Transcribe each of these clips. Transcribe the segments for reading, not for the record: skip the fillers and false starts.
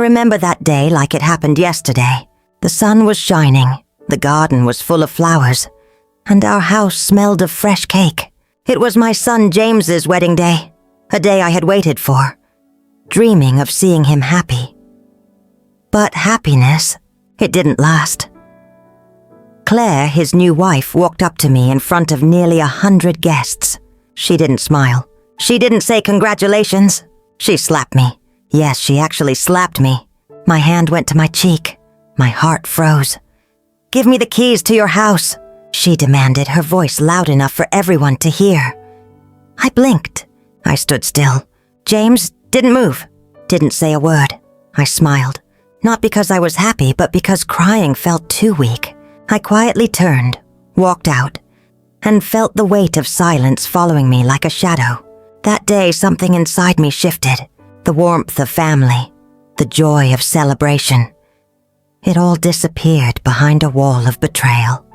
remember that day like it happened yesterday. The sun was shining, the garden was full of flowers, and our house smelled of fresh cake. It was my son James's wedding day, a day I had waited for, dreaming of seeing him happy. But happiness, it didn't last. Claire, his new wife, walked up to me in front of nearly 100 guests. She didn't smile. She didn't say congratulations. She slapped me. Yes, she actually slapped me. My hand went to my cheek. My heart froze. "Give me the keys to your house," she demanded, her voice loud enough for everyone to hear. I blinked. I stood still. James didn't move, didn't say a word. I smiled, not because I was happy, but because crying felt too weak. I quietly turned, walked out, and felt the weight of silence following me like a shadow. That day, something inside me shifted. The warmth of family, the joy of celebration. It all disappeared behind a wall of betrayal.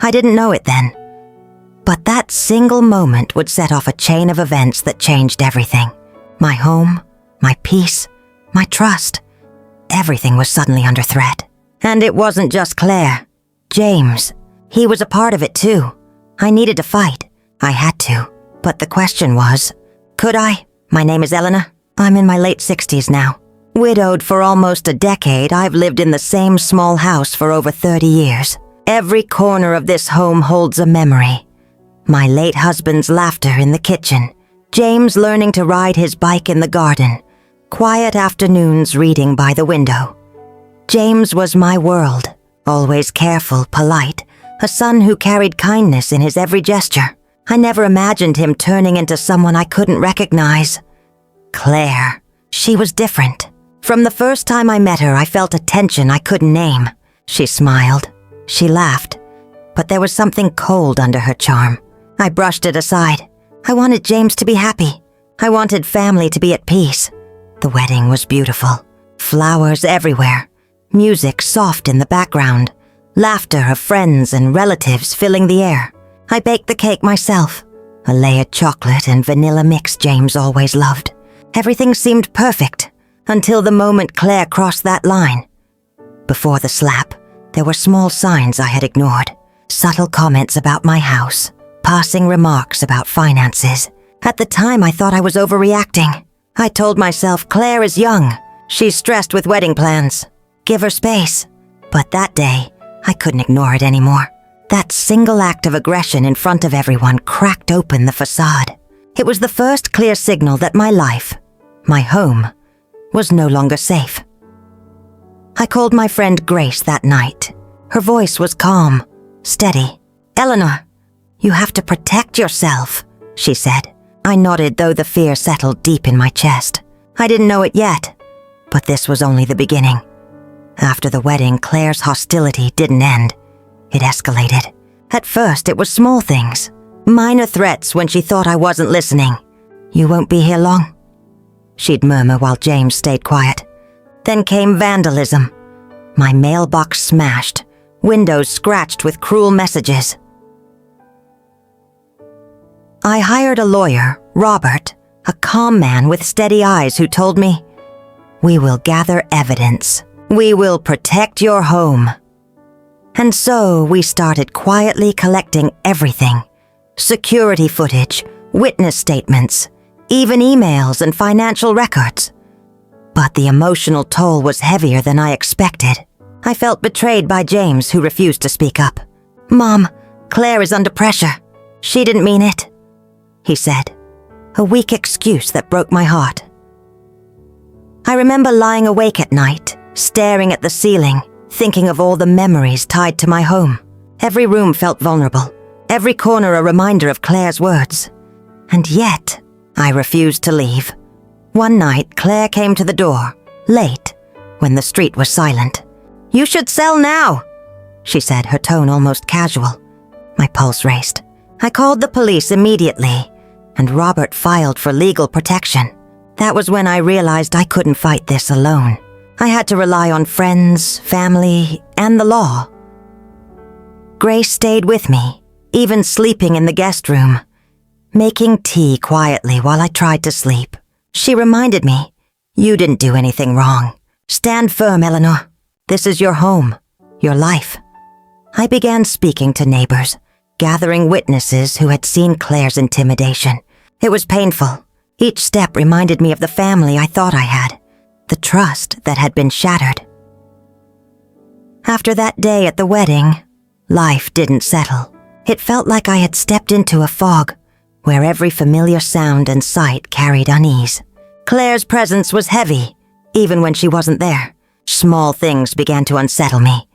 I didn't know it then, but that single moment would set off a chain of events that changed everything. My home, my peace, my trust. Everything was suddenly under threat. And it wasn't just Claire. James. He was a part of it too. I needed to fight. I had to. But the question was, could I? My name is Eleanor. I'm in my late 60s now. Widowed for almost a decade, I've lived in the same small house for over 30 years. Every corner of this home holds a memory. My late husband's laughter in the kitchen. James learning to ride his bike in the garden. Quiet afternoons reading by the window. James was my world. Always careful, polite. A son who carried kindness in his every gesture. I never imagined him turning into someone I couldn't recognize. Claire. She was different. From the first time I met her, I felt a tension I couldn't name. She smiled. She laughed. But there was something cold under her charm. I brushed it aside. I wanted James to be happy. I wanted family to be at peace. The wedding was beautiful. Flowers everywhere. Music soft in the background. Laughter of friends and relatives filling the air. I baked the cake myself. A layered chocolate and vanilla mix James always loved. Everything seemed perfect, until the moment Claire crossed that line. Before the slap, there were small signs I had ignored. Subtle comments about my house. Passing remarks about finances. At the time, I thought I was overreacting. I told myself, Claire is young. She's stressed with wedding plans. Give her space. But that day, I couldn't ignore it anymore. That single act of aggression in front of everyone cracked open the facade. It was the first clear signal that my life, my home, was no longer safe. I called my friend Grace that night. Her voice was calm, steady. "Eleanor, you have to protect yourself," she said. I nodded, though the fear settled deep in my chest. I didn't know it yet, but this was only the beginning. After the wedding, Claire's hostility didn't end. It escalated. At first, it was small things. Minor threats when she thought I wasn't listening. "You won't be here long," she'd murmur while James stayed quiet. Then came vandalism. My mailbox smashed, windows scratched with cruel messages. I hired a lawyer, Robert, a calm man with steady eyes who told me, "We will gather evidence. We will protect your home." And so we started quietly collecting everything. Security footage, witness statements, even emails and financial records. But the emotional toll was heavier than I expected. I felt betrayed by James, who refused to speak up. "Mom, Claire is under pressure. She didn't mean it," he said, a weak excuse that broke my heart. I remember lying awake at night, staring at the ceiling, thinking of all the memories tied to my home. Every room felt vulnerable, every corner a reminder of Claire's words. And yet, I refused to leave. One night, Claire came to the door, late, when the street was silent. "You should sell now," she said, her tone almost casual. My pulse raced. I called the police immediately, and Robert filed for legal protection. That was when I realized I couldn't fight this alone. I had to rely on friends, family, and the law. Grace stayed with me, even sleeping in the guest room, making tea quietly while I tried to sleep. She reminded me, You didn't do anything wrong. Stand firm, Eleanor. This is your home, your life. I began speaking to neighbors, gathering witnesses who had seen Claire's intimidation. It was painful. Each step reminded me of the family I thought I had, the trust that had been shattered. After that day at the wedding, life didn't settle. It felt like I had stepped into a fog, where every familiar sound and sight carried unease. Claire's presence was heavy, even when she wasn't there. Small things began to unsettle me.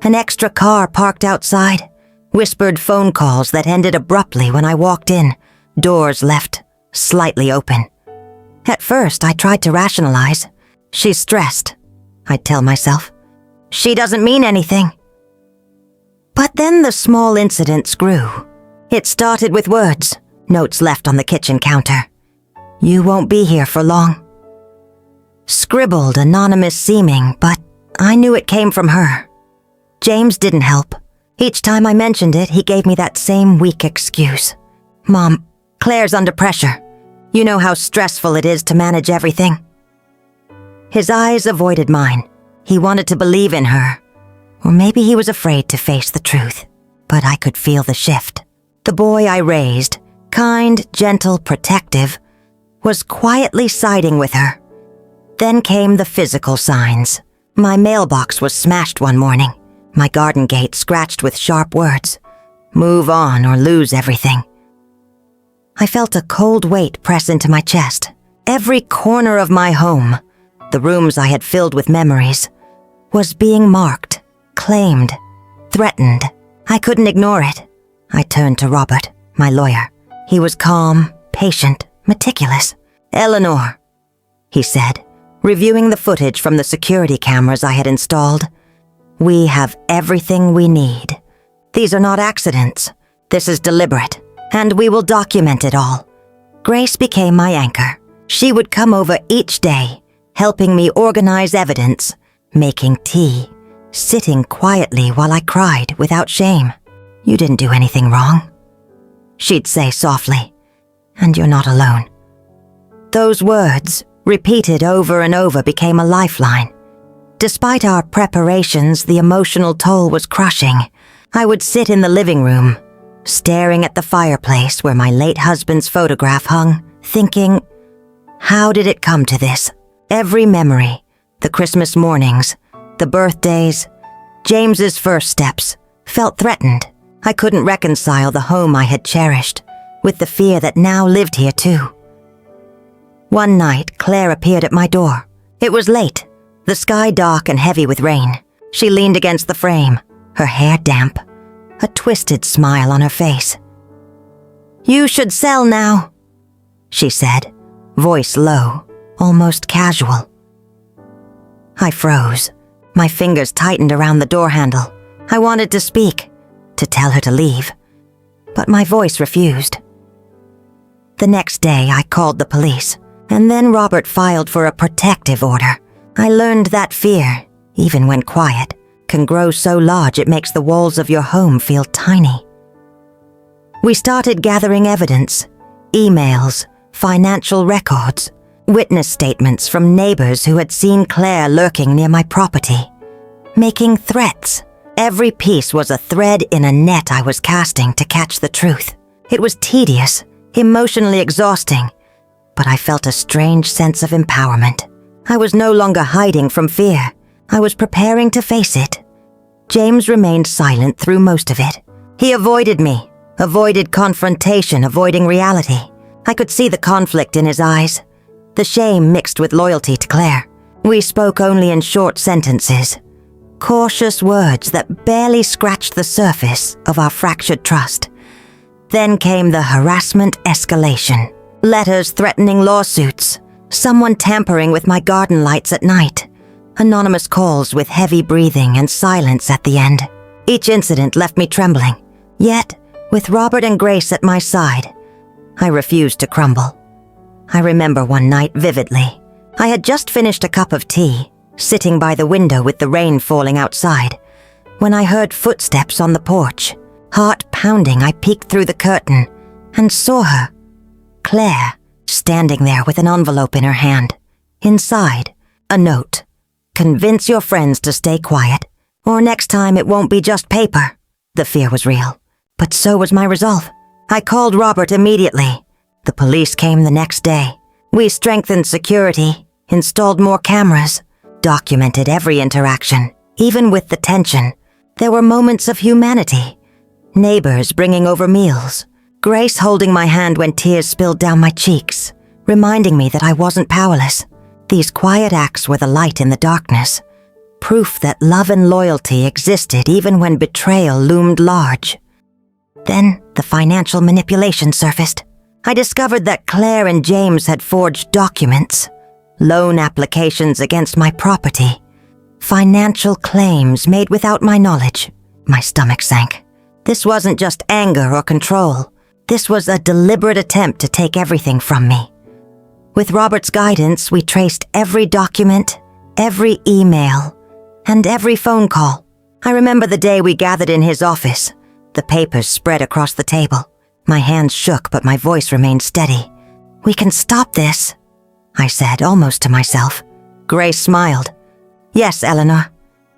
An extra car parked outside, whispered phone calls that ended abruptly when I walked in, doors left slightly open. At first, I tried to rationalize. She's stressed, I'd tell myself. She doesn't mean anything. But then the small incidents grew. It started with words, notes left on the kitchen counter. You won't be here for long. Scribbled, anonymous seeming, but I knew it came from her. James didn't help. Each time I mentioned it, he gave me that same weak excuse. Mom, Claire's under pressure. You know how stressful it is to manage everything. His eyes avoided mine. He wanted to believe in her. Or maybe he was afraid to face the truth. But I could feel the shift. The boy I raised, kind, gentle, protective, was quietly siding with her. Then came the physical signs. My mailbox was smashed one morning. My garden gate scratched with sharp words. Move on or lose everything. I felt a cold weight press into my chest. Every corner of my home, the rooms I had filled with memories, was being marked, claimed, threatened. I couldn't ignore it. I turned to Robert, my lawyer. He was calm, patient, meticulous. Eleanor, he said, reviewing the footage from the security cameras I had installed. We have everything we need. These are not accidents. This is deliberate, and we will document it all. Grace became my anchor. She would come over each day, helping me organize evidence, making tea, sitting quietly while I cried without shame. You didn't do anything wrong, she'd say softly, and you're not alone. Those words, repeated over and over, became a lifeline. Despite our preparations, the emotional toll was crushing. I would sit in the living room, staring at the fireplace where my late husband's photograph hung, thinking, how did it come to this? Every memory, the Christmas mornings, the birthdays, James's first steps, felt threatened. I couldn't reconcile the home I had cherished with the fear that now lived here too. One night, Claire appeared at my door. It was late, the sky dark and heavy with rain. She leaned against the frame, her hair damp, a twisted smile on her face. You should sell now, she said, voice low, almost casual. I froze. My fingers tightened around the door handle. I wanted to speak, to tell her to leave, but my voice refused. The next day, I called the police, and then Robert filed for a protective order. I learned that fear, even when quiet, can grow so large it makes the walls of your home feel tiny. We started gathering evidence, emails, financial records, witness statements from neighbors who had seen Claire lurking near my property, making threats. Every piece was a thread in a net I was casting to catch the truth. It was tedious, emotionally exhausting, but I felt a strange sense of empowerment. I was no longer hiding from fear. I was preparing to face it. James remained silent through most of it. He avoided me, avoided confrontation, avoiding reality. I could see the conflict in his eyes, the shame mixed with loyalty to Claire. We spoke only in short sentences, cautious words that barely scratched the surface of our fractured trust. Then came the harassment escalation, letters threatening lawsuits, someone tampering with my garden lights at night, anonymous calls with heavy breathing and silence at the end. Each incident left me trembling, yet, with Robert and Grace at my side, I refused to crumble. I remember one night vividly. I had just finished a cup of tea, sitting by the window with the rain falling outside, when I heard footsteps on the porch. Heart pounding, I peeked through the curtain and saw her, Claire, standing there with an envelope in her hand. Inside, a note. Convince your friends to stay quiet, or next time it won't be just paper. The fear was real, but so was my resolve. I called Robert immediately. The police came the next day. We strengthened security, installed more cameras, documented every interaction. Even with the tension, there were moments of humanity. Neighbors bringing over meals, Grace holding my hand when tears spilled down my cheeks, reminding me that I wasn't powerless. These quiet acts were the light in the darkness, proof that love and loyalty existed even when betrayal loomed large. Then the financial manipulation surfaced. I discovered that Claire and James had forged documents, loan applications against my property, financial claims made without my knowledge. My stomach sank. This wasn't just anger or control. This was a deliberate attempt to take everything from me. With Robert's guidance, we traced every document, every email, and every phone call. I remember the day we gathered in his office, the papers spread across the table. My hands shook, but my voice remained steady. "We can stop this," I said, almost to myself. Grace smiled. "Yes, Eleanor,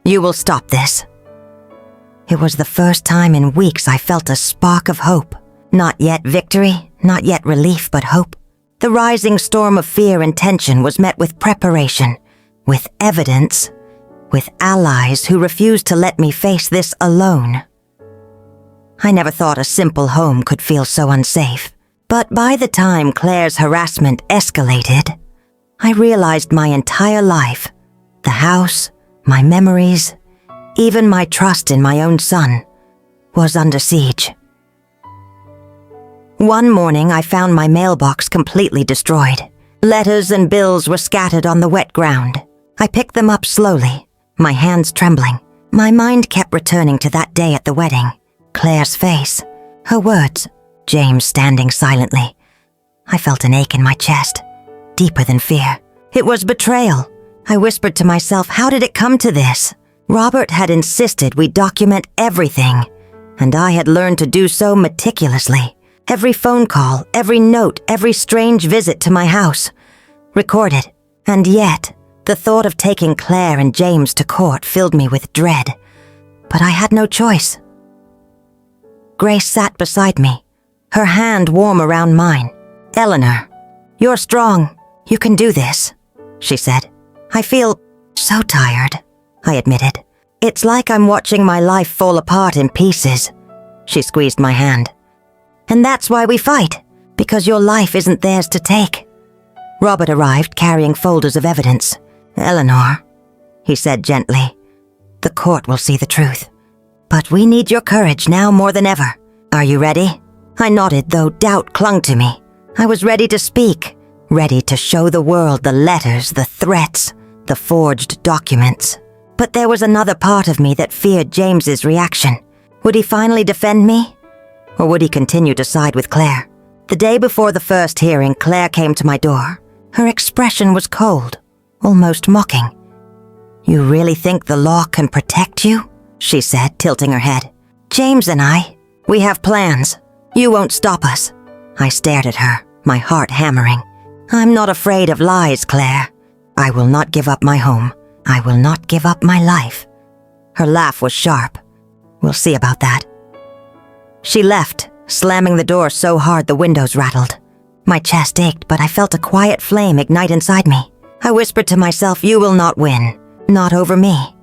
you will stop this." It was the first time in weeks I felt a spark of hope. Not yet victory, not yet relief, but hope. The rising storm of fear and tension was met with preparation, with evidence, with allies who refused to let me face this alone. I never thought a simple home could feel so unsafe. But by the time Claire's harassment escalated, I realized my entire life, the house, my memories, even my trust in my own son, was under siege. One morning, I found my mailbox completely destroyed. Letters and bills were scattered on the wet ground. I picked them up slowly, my hands trembling. My mind kept returning to that day at the wedding. Claire's face, her words, James standing silently. I felt an ache in my chest, deeper than fear. It was betrayal. I whispered to myself, how did it come to this? Robert had insisted we document everything, and I had learned to do so meticulously. Every phone call, every note, every strange visit to my house, recorded. And yet, the thought of taking Claire and James to court filled me with dread. But I had no choice. Grace sat beside me, her hand warm around mine. "Eleanor, you're strong. You can do this," she said. "I feel so tired," I admitted. "It's like I'm watching my life fall apart in pieces." She squeezed my hand. "And that's why we fight, because your life isn't theirs to take." Robert arrived carrying folders of evidence. "Eleanor," he said gently, "the court will see the truth. But we need your courage now more than ever. Are you ready?" I nodded, though doubt clung to me. I was ready to speak, ready to show the world the letters, the threats, the forged documents. But there was another part of me that feared James's reaction. Would he finally defend me? Or would he continue to side with Claire? The day before the first hearing, Claire came to my door. Her expression was cold, almost mocking. "You really think the law can protect you?" she said, tilting her head. "James and I, we have plans. You won't stop us." I stared at her, my heart hammering. "I'm not afraid of lies, Claire. I will not give up my home. I will not give up my life." Her laugh was sharp. "We'll see about that." She left, slamming the door so hard the windows rattled. My chest ached, but I felt a quiet flame ignite inside me. I whispered to myself, "You will not win. Not over me."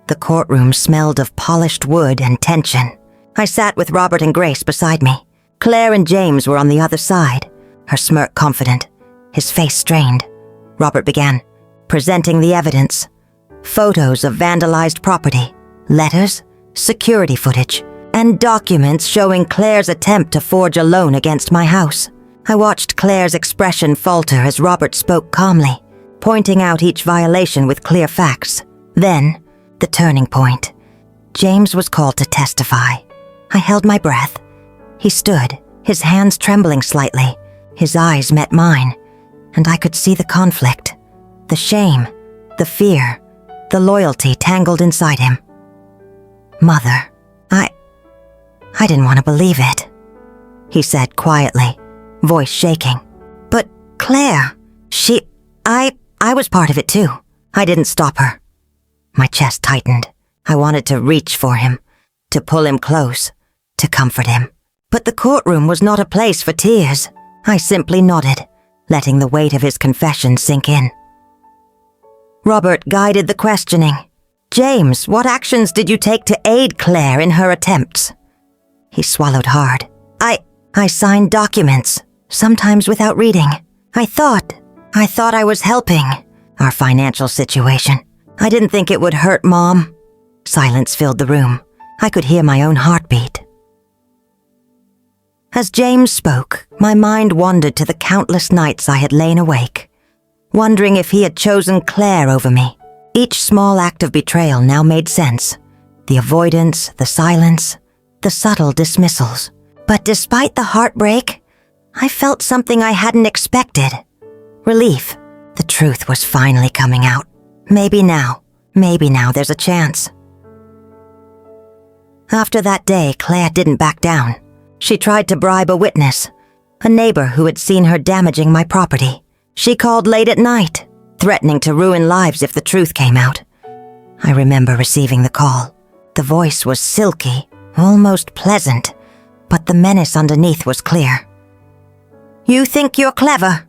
The courtroom smelled of polished wood and tension. I sat with Robert and Grace beside me. Claire and James were on the other side, her smirk confident, his face strained. Robert began, presenting the evidence. Photos of vandalized property, letters, security footage, and documents showing Claire's attempt to forge a loan against my house. I watched Claire's expression falter as Robert spoke calmly, pointing out each violation with clear facts. Then, the turning point. James was called to testify. I held my breath. He stood, his hands trembling slightly. His eyes met mine, and I could see the conflict, the shame, the fear, the loyalty tangled inside him. "Mother, I didn't want to believe it," he said quietly, voice shaking. "But Claire, I was part of it too. I didn't stop her. My chest tightened. I wanted to reach for him, to pull him close, to comfort him. But the courtroom was not a place for tears. I simply nodded, letting the weight of his confession sink in. Robert guided the questioning. James, what actions did you take to aid Claire in her attempts? He swallowed hard. I signed documents, sometimes without reading. I thought I was helping our financial situation. I didn't think it would hurt Mom. Silence filled the room. I could hear my own heartbeat. As James spoke, my mind wandered to the countless nights I had lain awake, wondering if he had chosen Claire over me. Each small act of betrayal now made sense. The avoidance, the silence, the subtle dismissals. But despite the heartbreak, I felt something I hadn't expected. Relief. The truth was finally coming out. Maybe now there's a chance. After that day, Claire didn't back down. She tried to bribe a witness, a neighbor who had seen her damaging my property. She called late at night, threatening to ruin lives if the truth came out. I remember receiving the call. The voice was silky, almost pleasant, but the menace underneath was clear. "You think you're clever,"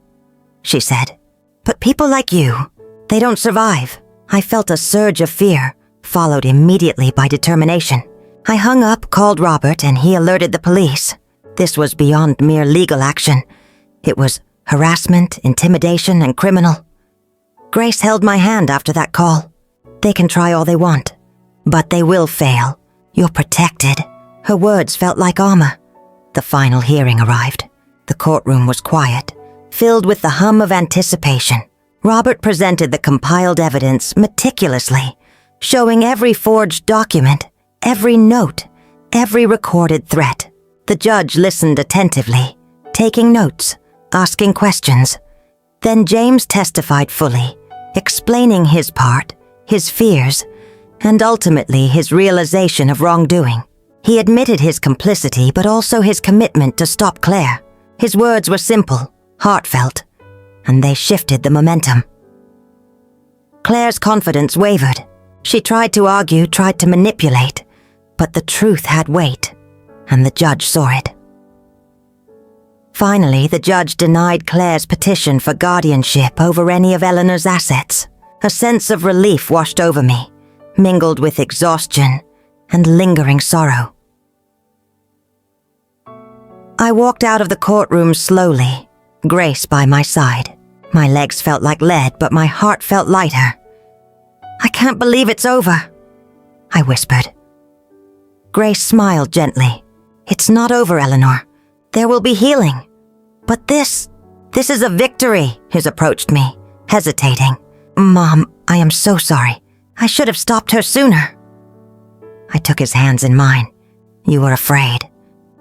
she said. "But people like you, they don't survive." I felt a surge of fear, followed immediately by determination. I hung up, called Robert, and he alerted the police. This was beyond mere legal action. It was harassment, intimidation, and criminal. Grace held my hand after that call. "They can try all they want, but they will fail. You're protected." Her words felt like armor. The final hearing arrived. The courtroom was quiet, filled with the hum of anticipation. Robert presented the compiled evidence meticulously, showing every forged document, every note, every recorded threat. The judge listened attentively, taking notes, asking questions. Then James testified fully, explaining his part, his fears, and ultimately his realization of wrongdoing. He admitted his complicity, but also his commitment to stop Claire. His words were simple, heartfelt, and they shifted the momentum. Claire's confidence wavered. She tried to argue, tried to manipulate, but the truth had weight, and the judge saw it. Finally, the judge denied Claire's petition for guardianship over any of Eleanor's assets. A sense of relief washed over me, mingled with exhaustion and lingering sorrow. I walked out of the courtroom slowly, Grace by my side. My legs felt like lead, but my heart felt lighter. "I can't believe it's over," I whispered. Grace smiled gently. "It's not over, Eleanor. There will be healing. But this is a victory," he approached me, hesitating. "Mom, I am so sorry. I should have stopped her sooner." I took his hands in mine. "You were afraid.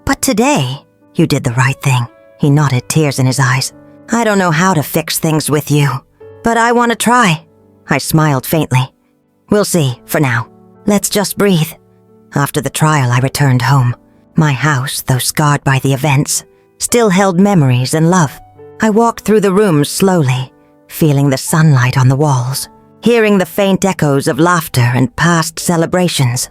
But today, you did the right thing." He nodded, tears in his eyes. "I don't know how to fix things with you, but I want to try." I smiled faintly. "We'll see, for now. Let's just breathe." After the trial, I returned home. My house, though scarred by the events, still held memories and love. I walked through the rooms slowly, feeling the sunlight on the walls, hearing the faint echoes of laughter and past celebrations.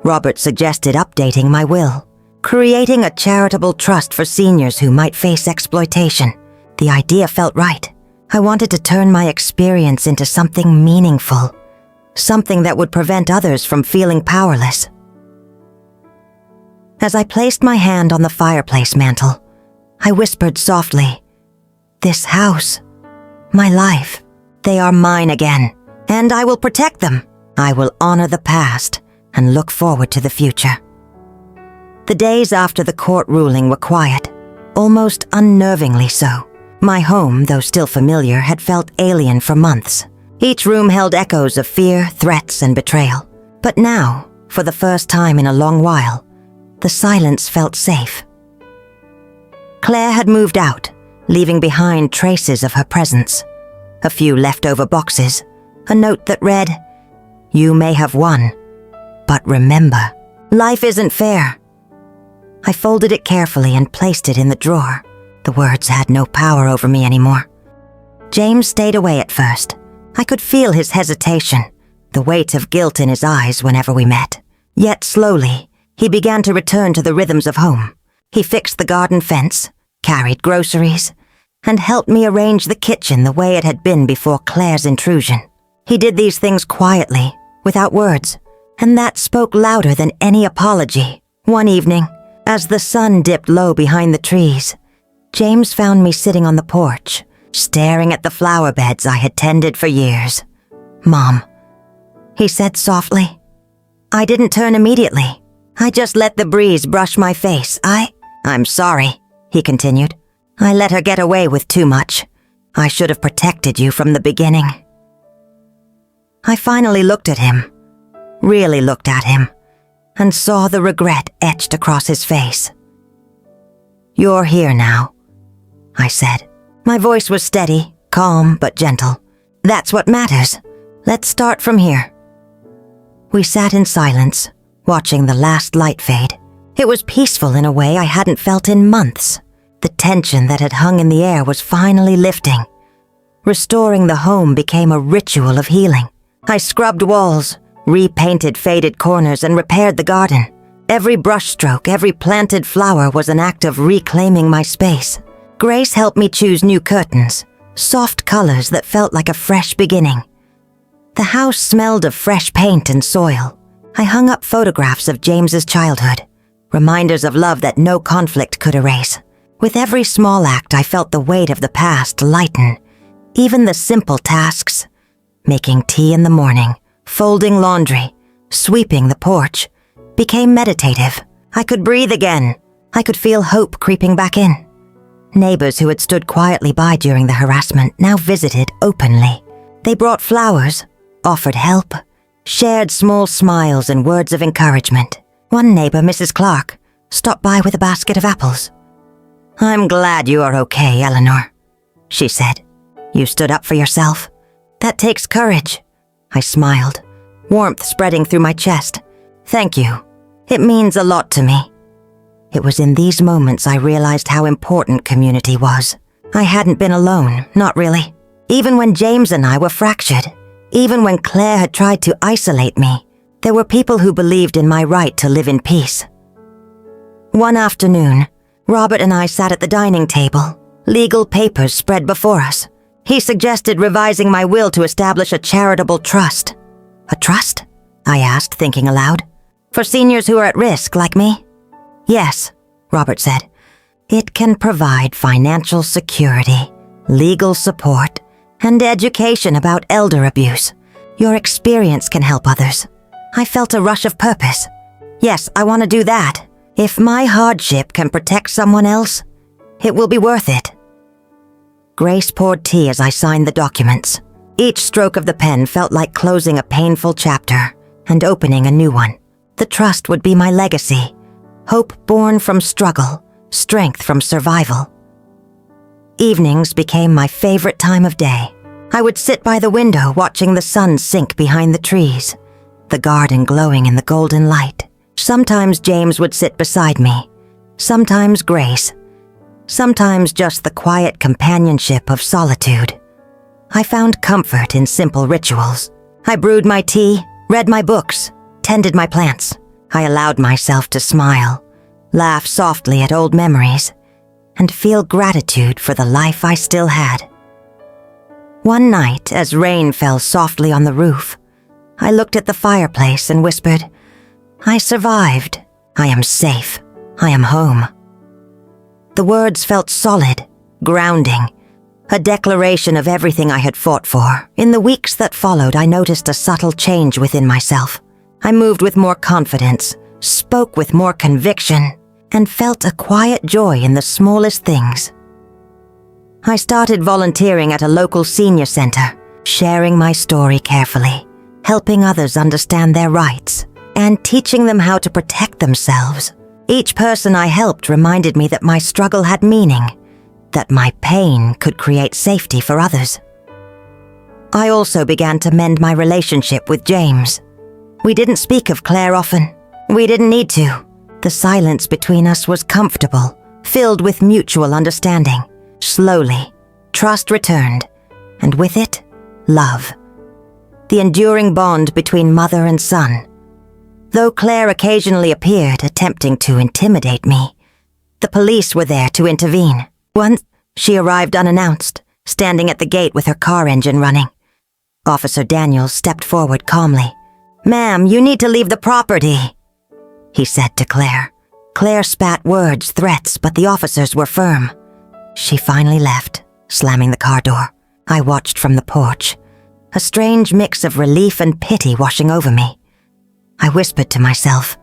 Robert suggested updating my will, creating a charitable trust for seniors who might face exploitation. The idea felt right. I wanted to turn my experience into something meaningful, something that would prevent others from feeling powerless. As I placed my hand on the fireplace mantel, I whispered softly, "This house, my life, they are mine again, and I will protect them. I will honor the past and look forward to the future." The days after the court ruling were quiet, almost unnervingly so. My home, though still familiar, had felt alien for months. Each room held echoes of fear, threats, and betrayal. But now, for the first time in a long while, the silence felt safe. Claire had moved out, leaving behind traces of her presence. A few leftover boxes, a note that read, "You may have won, but remember, life isn't fair." I folded it carefully and placed it in the drawer. The words had no power over me anymore. James stayed away at first. I could feel his hesitation, the weight of guilt in his eyes whenever we met. Yet slowly, he began to return to the rhythms of home. He fixed the garden fence, carried groceries, and helped me arrange the kitchen the way it had been before Claire's intrusion. He did these things quietly, without words, and that spoke louder than any apology. One evening, as the sun dipped low behind the trees, James found me sitting on the porch, staring at the flower beds I had tended for years. "Mom," he said softly. I didn't turn immediately. I just let the breeze brush my face. I'm sorry," he continued. "I let her get away with too much. I should have protected you from the beginning." I finally looked at him, really looked at him, and saw the regret etched across his face. "You're here now," I said. My voice was steady, calm, but gentle. "That's what matters. Let's start from here." We sat in silence, watching the last light fade. It was peaceful in a way I hadn't felt in months. The tension that had hung in the air was finally lifting. Restoring the home became a ritual of healing. I scrubbed walls, repainted faded corners, and repaired the garden. Every brushstroke, every planted flower was an act of reclaiming my space. Grace helped me choose new curtains, soft colors that felt like a fresh beginning. The house smelled of fresh paint and soil. I hung up photographs of James's childhood, reminders of love that no conflict could erase. With every small act, I felt the weight of the past lighten. Even the simple tasks, making tea in the morning, folding laundry, sweeping the porch, became meditative. I could breathe again. I could feel hope creeping back in. Neighbors who had stood quietly by during the harassment now visited openly. They brought flowers, offered help, shared small smiles and words of encouragement. One neighbor, Mrs. Clark, stopped by with a basket of apples. "I'm glad you are okay, Eleanor," she said. "You stood up for yourself. That takes courage." I smiled, warmth spreading through my chest. "Thank you. It means a lot to me." It was in these moments I realized how important community was. I hadn't been alone, not really. Even when James and I were fractured, even when Claire had tried to isolate me, there were people who believed in my right to live in peace. One afternoon, Robert and I sat at the dining table, legal papers spread before us. He suggested revising my will to establish a charitable trust. "A trust?" I asked, thinking aloud. "For seniors who are at risk, like me?" "Yes," Robert said. "It can provide financial security, legal support, and education about elder abuse. Your experience can help others." I felt a rush of purpose. Yes, I want to do that. If my hardship can protect someone else, it will be worth it. Grace poured tea as I signed the documents. Each stroke of the pen felt like closing a painful chapter and opening a new one. The trust would be my legacy. Hope born from struggle, strength from survival. Evenings became my favorite time of day. I would sit by the window watching the sun sink behind the trees, the garden glowing in the golden light. Sometimes James would sit beside me, sometimes Grace, sometimes just the quiet companionship of solitude. I found comfort in simple rituals. I brewed my tea, read my books, tended my plants. I allowed myself to smile, laugh softly at old memories, and feel gratitude for the life I still had. One night, as rain fell softly on the roof, I looked at the fireplace and whispered, "I survived. I am safe. I am home." The words felt solid, grounding, a declaration of everything I had fought for. In the weeks that followed, I noticed a subtle change within myself. I moved with more confidence, spoke with more conviction, and felt a quiet joy in the smallest things. I started volunteering at a local senior center, sharing my story carefully, helping others understand their rights, and teaching them how to protect themselves. Each person I helped reminded me that my struggle had meaning, that my pain could create safety for others. I also began to mend my relationship with James. We didn't speak of Claire often. We didn't need to. The silence between us was comfortable, filled with mutual understanding. Slowly, trust returned, and with it, love. The enduring bond between mother and son. Though Claire occasionally appeared, attempting to intimidate me, the police were there to intervene. Once, she arrived unannounced, standing at the gate with her car engine running. Officer Daniels stepped forward calmly. "Ma'am, you need to leave the property," he said to Claire. Claire spat words, threats, but the officers were firm. She finally left, slamming the car door. I watched from the porch, a strange mix of relief and pity washing over me. I whispered to myself,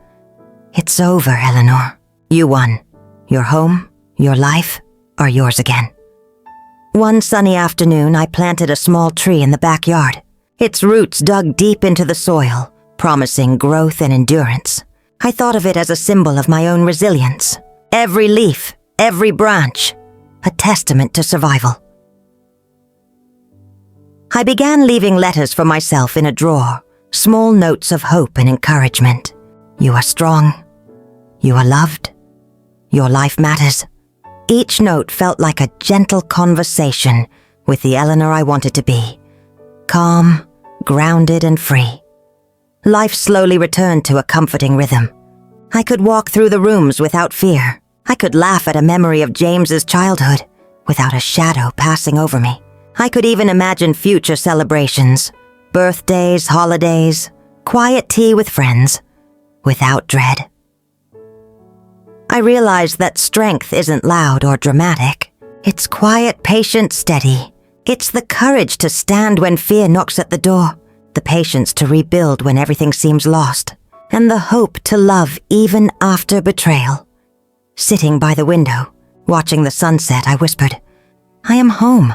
"It's over, Eleanor. You won. Your home, your life, are yours again." One sunny afternoon, I planted a small tree in the backyard. Its roots dug deep into the soil, promising growth and endurance. I thought of it as a symbol of my own resilience. Every leaf, every branch, a testament to survival. I began leaving letters for myself in a drawer, small notes of hope and encouragement. You are strong. You are loved. Your life matters. Each note felt like a gentle conversation with the Eleanor I wanted to be. Calm, grounded, and free. Life slowly returned to a comforting rhythm. I could walk through the rooms without fear. I could laugh at a memory of James's childhood without a shadow passing over me. I could even imagine future celebrations, birthdays, holidays, quiet tea with friends, without dread. I realized that strength isn't loud or dramatic. It's quiet, patient, steady. It's the courage to stand when fear knocks at the door, the patience to rebuild when everything seems lost, and the hope to love even after betrayal. Sitting by the window, watching the sunset, I whispered, "I am home.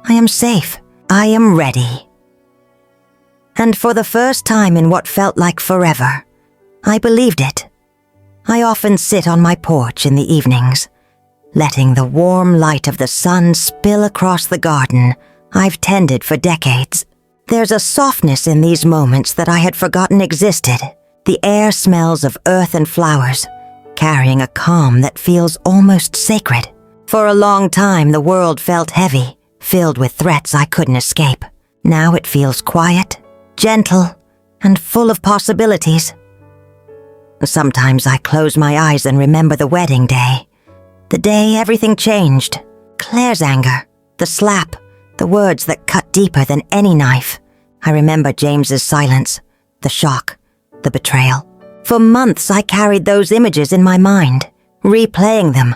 I am safe. I am ready." And for the first time in what felt like forever, I believed it. I often sit on my porch in the evenings, letting the warm light of the sun spill across the garden I've tended for decades. There's a softness in these moments that I had forgotten existed. The air smells of earth and flowers, carrying a calm that feels almost sacred. For a long time, the world felt heavy, filled with threats I couldn't escape. Now it feels quiet, gentle, and full of possibilities. Sometimes I close my eyes and remember the wedding day. The day everything changed. Claire's anger, the slap, the words that cut deeper than any knife. I remember James's silence, the shock, the betrayal. For months I carried those images in my mind, replaying them,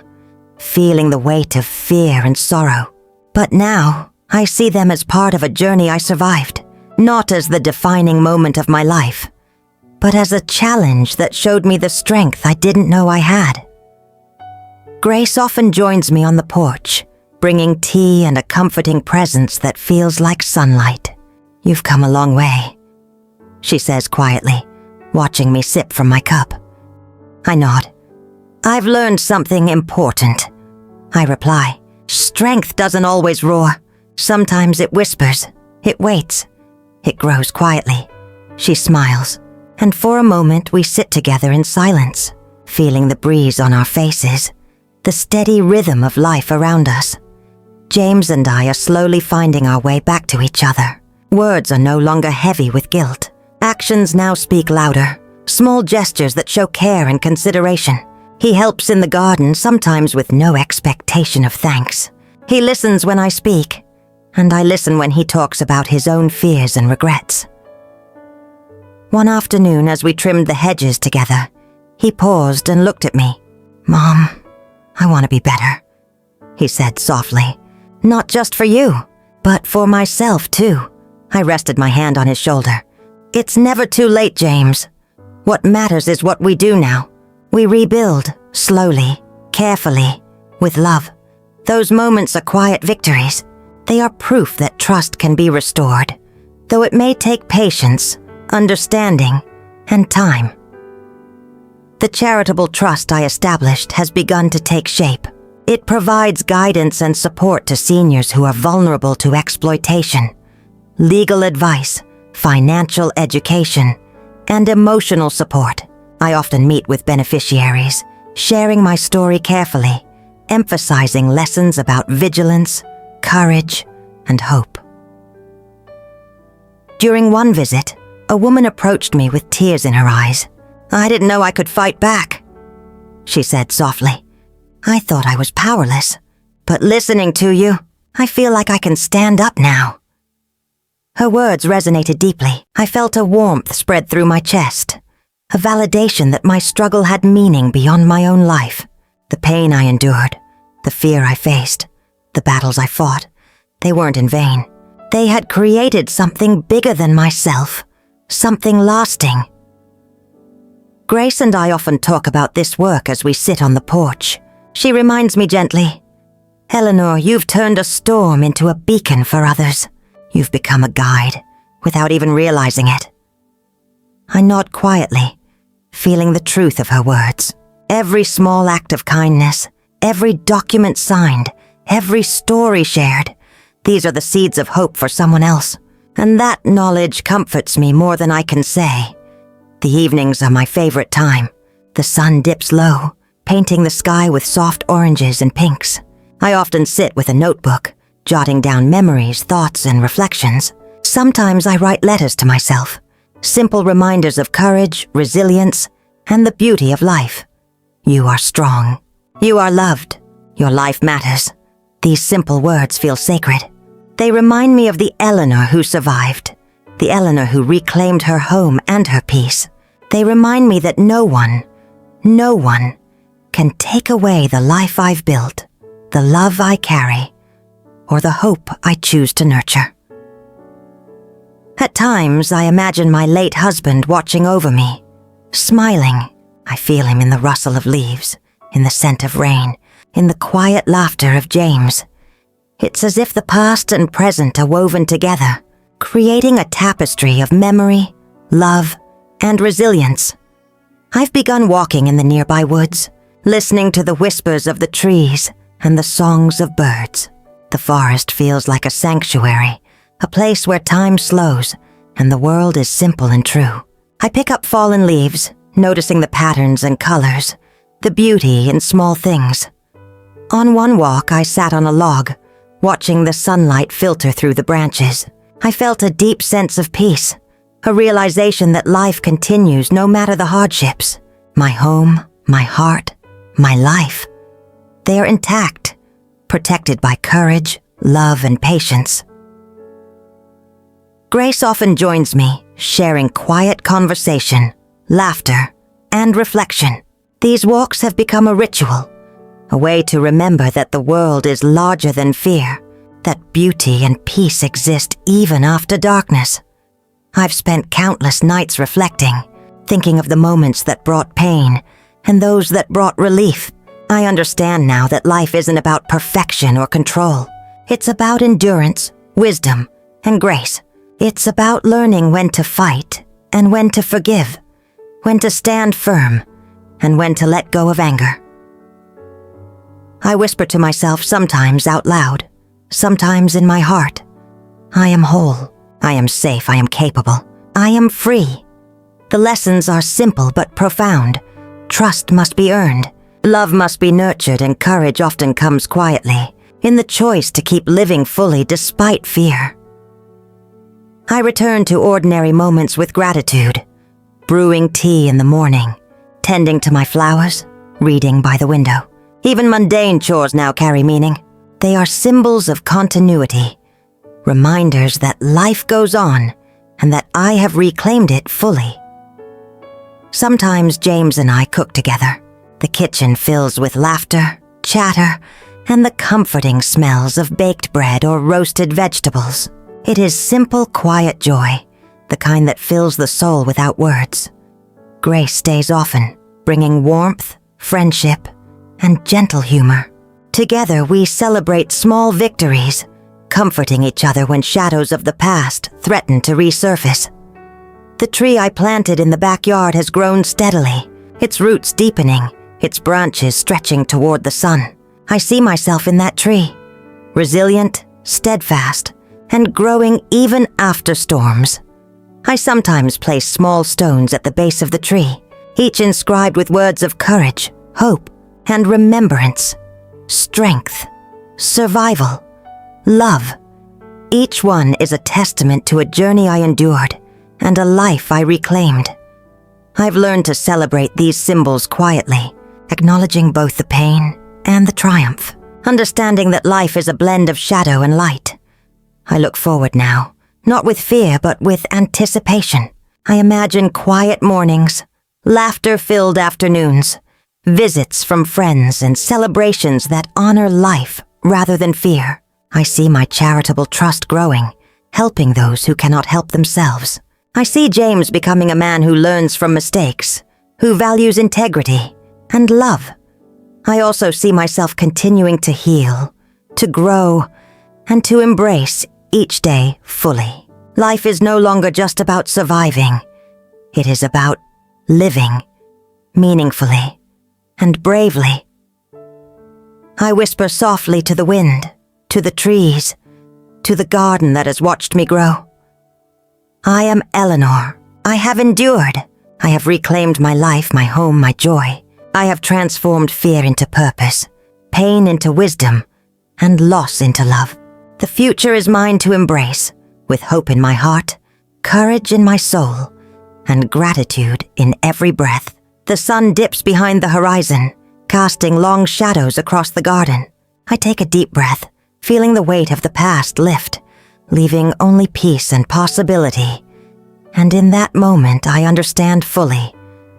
feeling the weight of fear and sorrow. But now, I see them as part of a journey I survived, not as the defining moment of my life, but as a challenge that showed me the strength I didn't know I had. Grace often joins me on the porch, bringing tea and a comforting presence that feels like sunlight. "You've come a long way," she says quietly, watching me sip from my cup. I nod. "I've learned something important," I reply. Strength doesn't always roar. Sometimes it whispers. It waits. It grows quietly. She smiles, and for a moment we sit together in silence, feeling the breeze on our faces, the steady rhythm of life around us. James and I are slowly finding our way back to each other. Words are no longer heavy with guilt. Actions now speak louder, small gestures that show care and consideration. He helps in the garden, sometimes with no expectation of thanks. He listens when I speak, and I listen when he talks about his own fears and regrets. One afternoon, as we trimmed the hedges together, he paused and looked at me. "Mom, I want to be better," he said softly. "Not just for you, but for myself too." I rested my hand on his shoulder. "It's never too late, James. What matters is what we do now. We rebuild, slowly, carefully, with love. Those moments are quiet victories. They are proof that trust can be restored, though it may take patience, understanding, and time." The charitable trust I established has begun to take shape. It provides guidance and support to seniors who are vulnerable to exploitation, legal advice, financial education, and emotional support. I often meet with beneficiaries, sharing my story carefully, emphasizing lessons about vigilance, courage, and hope. During one visit, a woman approached me with tears in her eyes. "I didn't know I could fight back," she said softly. "I thought I was powerless, but listening to you, I feel like I can stand up now." Her words resonated deeply. I felt a warmth spread through my chest, a validation that my struggle had meaning beyond my own life. The pain I endured, the fear I faced, the battles I fought, they weren't in vain. They had created something bigger than myself, something lasting. Grace and I often talk about this work as we sit on the porch. She reminds me gently, "Eleanor, you've turned a storm into a beacon for others. You've become a guide, without even realizing it." I nod quietly, feeling the truth of her words. Every small act of kindness, every document signed, every story shared, these are the seeds of hope for someone else. And that knowledge comforts me more than I can say. The evenings are my favorite time. The sun dips low, painting the sky with soft oranges and pinks. I often sit with a notebook, jotting down memories, thoughts, and reflections. Sometimes I write letters to myself, simple reminders of courage, resilience, and the beauty of life. You are strong. You are loved. Your life matters. These simple words feel sacred. They remind me of the Eleanor who survived, the Eleanor who reclaimed her home and her peace. They remind me that no one can take away the life I've built, the love I carry, or the hope I choose to nurture. At times, I imagine my late husband watching over me, smiling. I feel him in the rustle of leaves, in the scent of rain, in the quiet laughter of James. It's as if the past and present are woven together, creating a tapestry of memory, love, and resilience. I've begun walking in the nearby woods, listening to the whispers of the trees and the songs of birds. The forest feels like a sanctuary, a place where time slows and the world is simple and true. I pick up fallen leaves, noticing the patterns and colors, the beauty in small things. On one walk, I sat on a log, watching the sunlight filter through the branches. I felt a deep sense of peace, a realization that life continues no matter the hardships. My home, my heart, my life, they are intact, protected by courage, love, and patience. Grace often joins me, sharing quiet conversation, laughter, and reflection. These walks have become a ritual, a way to remember that the world is larger than fear, that beauty and peace exist even after darkness. I've spent countless nights reflecting, thinking of the moments that brought pain and those that brought relief. I understand now that life isn't about perfection or control. It's about endurance, wisdom, and grace. It's about learning when to fight and when to forgive, when to stand firm and when to let go of anger. I whisper to myself sometimes out loud, sometimes in my heart. I am whole. I am safe. I am capable. I am free. The lessons are simple but profound. Trust must be earned. Love must be nurtured, and courage often comes quietly, in the choice to keep living fully despite fear. I return to ordinary moments with gratitude, brewing tea in the morning, tending to my flowers, reading by the window. Even mundane chores now carry meaning. They are symbols of continuity, reminders that life goes on and that I have reclaimed it fully. Sometimes James and I cook together. The kitchen fills with laughter, chatter, and the comforting smells of baked bread or roasted vegetables. It is simple, quiet joy, the kind that fills the soul without words. Grace stays often, bringing warmth, friendship, and gentle humor. Together we celebrate small victories, comforting each other when shadows of the past threaten to resurface. The tree I planted in the backyard has grown steadily, its roots deepening, its branches stretching toward the sun. I see myself in that tree, resilient, steadfast, and growing even after storms. I sometimes place small stones at the base of the tree, each inscribed with words of courage, hope, and remembrance, strength, survival, love, Each one is a testament to a journey I endured and a life I reclaimed. I've learned to celebrate these symbols quietly, acknowledging both the pain and the triumph, understanding that life is a blend of shadow and light. I look forward now, not with fear but with anticipation. I imagine quiet mornings, laughter-filled afternoons, visits from friends and celebrations that honor life rather than fear. I see my charitable trust growing, helping those who cannot help themselves. I see James becoming a man who learns from mistakes, who values integrity and love. I also see myself continuing to heal, to grow, and to embrace each day fully. Life is no longer just about surviving. It is about living meaningfully and bravely. I whisper softly to the wind, to the trees, to the garden that has watched me grow. I am Eleanor. I have endured. I have reclaimed my life, my home, my joy. I have transformed fear into purpose, pain into wisdom, and loss into love. The future is mine to embrace, with hope in my heart, courage in my soul, and gratitude in every breath. The sun dips behind the horizon, casting long shadows across the garden. I take a deep breath, feeling the weight of the past lift, leaving only peace and possibility. And in that moment, I understand fully.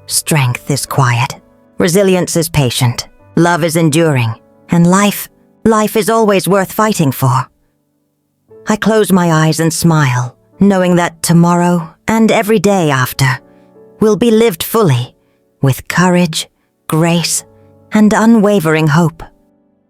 Strength is quiet. Resilience is patient. Love is enduring. And life is always worth fighting for. I close my eyes and smile, knowing that tomorrow and every day after will be lived fully, with courage, grace, and unwavering hope.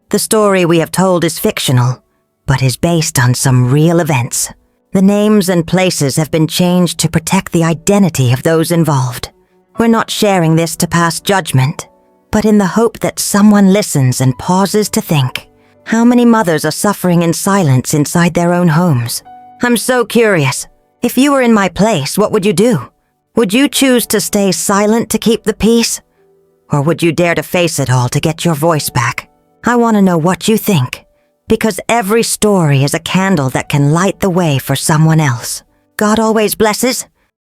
The story we have told is fictional, but is based on some real events. The names and places have been changed to protect the identity of those involved. We're not sharing this to pass judgment, but in the hope that someone listens and pauses to think. How many mothers are suffering in silence inside their own homes? I'm so curious. If you were in my place, what would you do? Would you choose to stay silent to keep the peace? Or would you dare to face it all to get your voice back? I want to know what you think, because every story is a candle that can light the way for someone else. God always blesses.